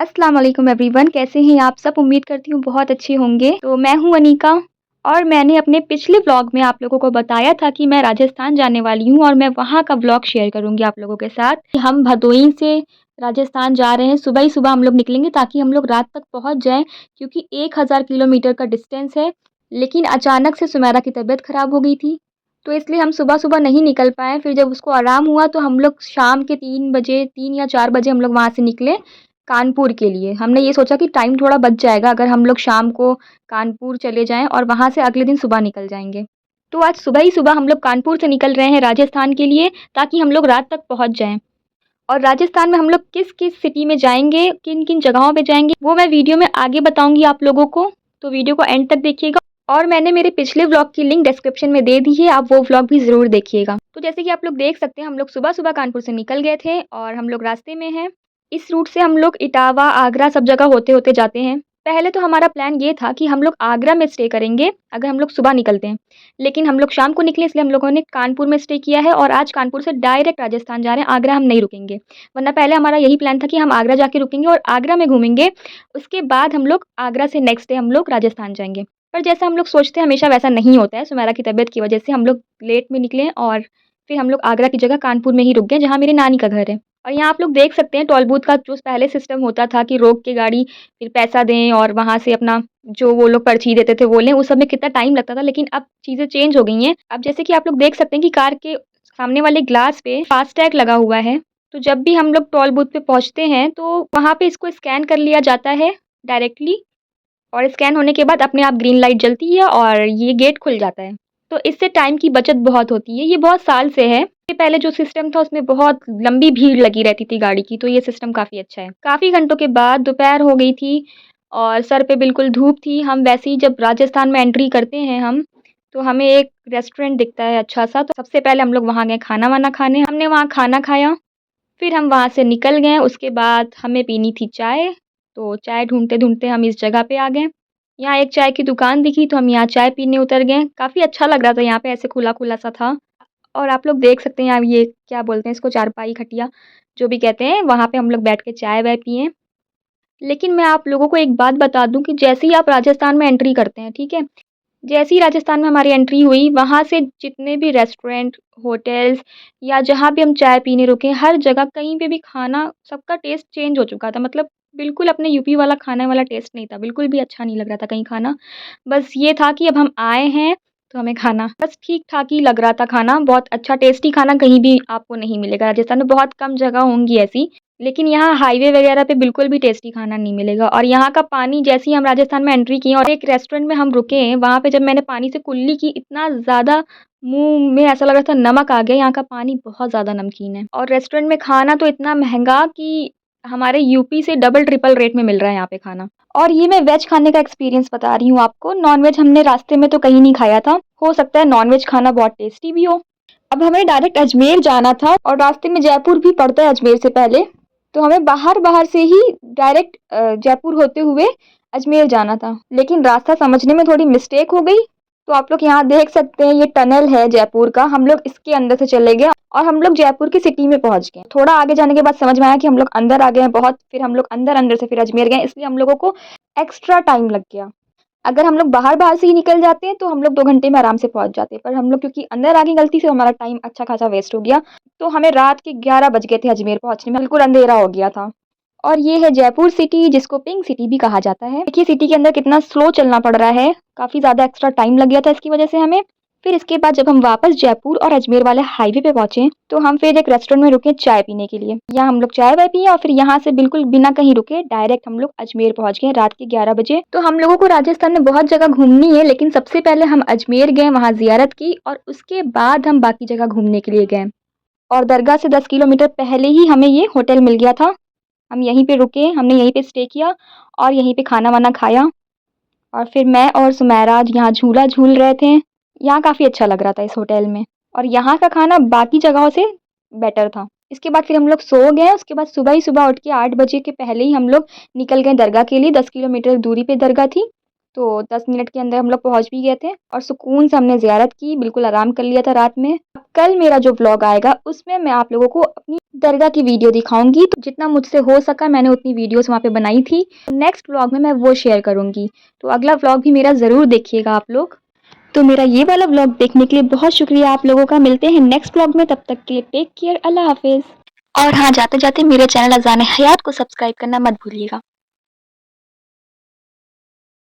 अस्सलाम वालेकुम एवरीवन, कैसे हैं आप सब? उम्मीद करती हूँ बहुत अच्छे होंगे। तो मैं हूँ अनीका और मैंने अपने पिछले व्लॉग में आप लोगों को बताया था कि मैं राजस्थान जाने वाली हूँ और मैं वहाँ का व्लॉग शेयर करूँगी आप लोगों के साथ। हम भदोही से राजस्थान जा रहे हैं, सुबह ही सुबह हम लोग निकलेंगे ताकि हम लोग रात तक पहुँच जाएँ, क्योंकि 1000 किलोमीटर का डिस्टेंस है। लेकिन अचानक से सुमेरा की तबीयत ख़राब हो गई थी, तो इसलिए हम सुबह-सुबह नहीं निकल पाए। फिर जब उसको आराम हुआ तो हम लोग शाम के 3 बजे 3 या 4 बजे हम लोग वहाँ से निकले कानपुर के लिए। हमने ये सोचा कि टाइम थोड़ा बच जाएगा अगर हम लोग शाम को कानपुर चले जाएँ और वहाँ से अगले दिन सुबह निकल जाएँगे। तो आज सुबह ही सुबह हम लोग कानपुर से निकल रहे हैं राजस्थान के लिए, ताकि हम लोग रात तक पहुँच जाएँ। और राजस्थान में हम लोग किस-किस सिटी में जाएँगे, किन-किन जगहों पे जाएँगे, वो मैं वीडियो में आगे बताऊँगी आप लोगों को। तो वीडियो को एंड तक देखिएगा और मैंने मेरे पिछले व्लॉग की लिंक डिस्क्रिप्शन में दे दी है, आप वो व्लॉग भी ज़रूर देखिएगा। तो जैसे कि आप लोग देख सकते हैं, हम लोग सुबह-सुबह कानपुर से निकल गए थे और हम लोग रास्ते में हैं। इस रूट से हम लोग इटावा, आगरा सब जगह होते-होते जाते हैं। पहले तो हमारा प्लान ये था कि हम लोग आगरा में स्टे करेंगे अगर हम लोग सुबह निकलते हैं। लेकिन हम लोग शाम को निकले, इसलिए हम लोगों ने कानपुर में स्टे किया है और आज कानपुर से डायरेक्ट राजस्थान जा रहे हैं, आगरा हम नहीं रुकेंगे। वरना पहले हमारा यही प्लान था कि हम आगरा जाके रुकेंगे और आगरा में घूमेंगे, उसके बाद हम लोग आगरा से नेक्स्ट डे हम लोग राजस्थान जाएँगे। पर जैसा हम लोग सोचते हैं हमेशा वैसा नहीं होता है, सुमेरा की तबीयत की वजह से हम लोग लेट में निकले और फिर हम लोग आगरा की जगह कानपुर में ही रुक गए, जहाँ मेरी नानी का घर है। और यहाँ आप लोग देख सकते हैं टोल बूथ का जो पहले सिस्टम होता था कि रोक के गाड़ी, फिर पैसा दें और वहाँ से अपना जो वो लोग पर्ची देते थे वो लें, उस सब में कितना टाइम लगता था, लेकिन अब चीज़ें चेंज हो गई हैं। अब जैसे कि आप लोग देख सकते हैं कि कार के सामने वाले ग्लास पे फास्टैग लगा हुआ है, तो जब भी हम लोग टोल बूथ पे पहुँचते हैं, तो वहाँ पे इसको स्कैन कर लिया जाता है डायरेक्टली और स्कैन होने के बाद अपने आप ग्रीन लाइट जलती है और ये गेट खुल जाता है। तो इससे टाइम की बचत बहुत होती है। ये बहुत साल से है। ये पहले जो सिस्टम था उसमें बहुत लंबी भीड़ लगी रहती थी गाड़ी की, तो ये सिस्टम काफ़ी अच्छा है। काफ़ी घंटों के बाद दोपहर हो गई थी और सर पे बिल्कुल धूप थी। हम वैसे ही जब राजस्थान में एंट्री करते हैं हम, तो हमें एक रेस्टोरेंट दिखता है अच्छा-सा, तो सबसे पहले हम लोग वहाँ गए खाना-वाना खाने। हमने वहाँ खाना खाया, फिर हम वहाँ से निकल गए। उसके बाद हमें पीनी थी चाय, तो चाय ढूँढते-ढूँढते हम इस जगह पे आ गए। यहाँ एक चाय की दुकान दिखी तो हम यहाँ चाय पीने उतर गए। काफ़ी अच्छा लग रहा था यहाँ पे, ऐसे खुला-खुला सा था। और आप लोग देख सकते हैं यहाँ ये क्या बोलते हैं इसको, चारपाई, खटिया जो भी कहते हैं, वहाँ पे हम लोग बैठ के चाय-वाय पिए। लेकिन मैं आप लोगों को एक बात बता दूँ कि जैसे ही आप राजस्थान में एंट्री करते हैं, ठीक है? जैसे ही राजस्थान में हमारी एंट्री हुई, वहाँ से जितने भी रेस्टोरेंट, होटल्स या जहाँ भी हम चाय पीने रुके, हर जगह कहीं पे भी खाना सबका टेस्ट चेंज हो चुका था। मतलब बिल्कुल अपने यूपी वाला खाने वाला टेस्ट नहीं था, बिल्कुल भी अच्छा नहीं लग रहा था कहीं खाना। बस ये था कि अब हम आए हैं, तो हमें खाना बस ठीक-ठाक ही लग रहा था खाना, बहुत अच्छा टेस्टी खाना कहीं भी आपको नहीं मिलेगा। राजस्थान में बहुत कम जगह होंगी ऐसी, लेकिन यहाँ हाईवे वगैरह पे बिल्कुल भी टेस्टी खाना नहीं मिलेगा। और यहाँ का पानी, जैसे ही हम राजस्थान में एंट्री किए और एक रेस्टोरेंट में हम रुके हैं, वहाँ पे जब मैंने पानी से कुल्ली की, इतना ज़्यादा मुँह में ऐसा लग रहा था नमक आ गया। यहाँ का पानी बहुत ज़्यादा नमकीन है और रेस्टोरेंट में खाना तो इतना महँगा कि हमारे यूपी से डबल ट्रिपल रेट में मिल रहा है यहाँ पे खाना। और ये मैं वेज खाने का एक्सपीरियंस बता रही हूँ आपको, नॉन-वेज हमने रास्ते में तो कहीं नहीं खाया था। हो सकता है नॉन-वेज खाना बहुत टेस्टी भी हो। अब हमें डायरेक्ट अजमेर जाना था और रास्ते में जयपुर भी पड़ता है अजमेर से पहले। तो हमें बाहर-बाहर से ही डायरेक्ट जयपुर होते हुए अजमेर जाना था। लेकिन रास्ता समझने में थोड़ी मिस्टेक हो गई। तो आप लोग यहाँ देख सकते हैं, ये टनल है जयपुर का, हम लोग इसके अंदर से चले गए और हम लोग जयपुर की सिटी में पहुँच गए। थोड़ा आगे जाने के बाद समझ में आया कि हम लोग अंदर आ गए हैं बहुत, फिर हम लोग अंदर-अंदर से फिर अजमेर गए, इसलिए हम लोगों को एक्स्ट्रा टाइम लग गया। अगर हम लोग बाहर-बाहर से ही निकल जाते तो हम लोग 2 घंटे में आराम से पहुँच जाते, पर हम लोग क्योंकि अंदर आ गए गलती से, हमारा टाइम अच्छा खासा वेस्ट हो गया। तो हमें रात के 11 बज गए थे अजमेर पहुँचने में, बिल्कुल अंधेरा हो गया था। और ये है जयपुर सिटी, जिसको पिंक सिटी भी कहा जाता है। देखिए सिटी के अंदर कितना स्लो चलना पड़ रहा है, काफ़ी ज़्यादा एक्स्ट्रा टाइम लग गया था इसकी वजह से हमें। फिर इसके बाद जब हम वापस जयपुर और अजमेर वाले हाईवे पे पहुँचे, तो हम फिर एक रेस्टोरेंट में रुके चाय पीने के लिए। यहाँ हम लोग चाय-वाय पिए और फिर यहाँ से बिल्कुल बिना कहीं रुके डायरेक्ट हम लोग अजमेर पहुँच गए रात के 11 बजे। तो हम लोगों को राजस्थान में बहुत जगह घूमनी है, लेकिन सबसे पहले हम अजमेर गए, वहाँ ज़ियारत की और उसके बाद हम बाकी जगह घूमने के लिए गए। और दरगाह से 10 किलोमीटर पहले ही हमें ये होटल मिल गया था। हम यहीं पे रुके, हमने यहीं पे स्टे किया और यहीं पे खाना-वाना खाया और फिर मैं और सुमेरा यहाँ झूला झूल रहे थे। यहाँ काफ़ी अच्छा लग रहा था इस होटल में और यहाँ का खाना बाकी जगहों से बेटर था। इसके बाद फिर हम लोग सो गए, उसके बाद सुबह ही सुबह उठ के 8 बजे के पहले ही हम लोग निकल गए दरगाह के लिए। 10 किलोमीटर दूरी पे दरगाह थी, तो 10 मिनट के अंदर हम लोग पहुँच भी गए थे और सुकून से हमने ज़ियारत की, बिल्कुल आराम कर लिया था रात में। अब कल मेरा जो व्लॉग आएगा उसमें मैं आप लोगों को अपनी दरगाह की वीडियो दिखाऊँगी, तो जितना मुझसे हो सका मैंने उतनी वीडियोज़ वहाँ पे बनाई थी। नेक्स्ट व्लॉग में मैं वो शेयर करूँगी, तो अगला व्लॉग भी मेरा ज़रूर देखिएगा आप लोग। तो मेरा ये वाला व्लॉग देखने के लिए बहुत शुक्रिया आप लोगों का। मिलते हैं नेक्स्ट व्लॉग में, तब तक के लिए टेक केयर, अल्लाह हाफ़िज़। और हाँ, जाते-जाते मेरे चैनल अज़ान-ए-हयात को सब्सक्राइब करना मत भूलिएगा।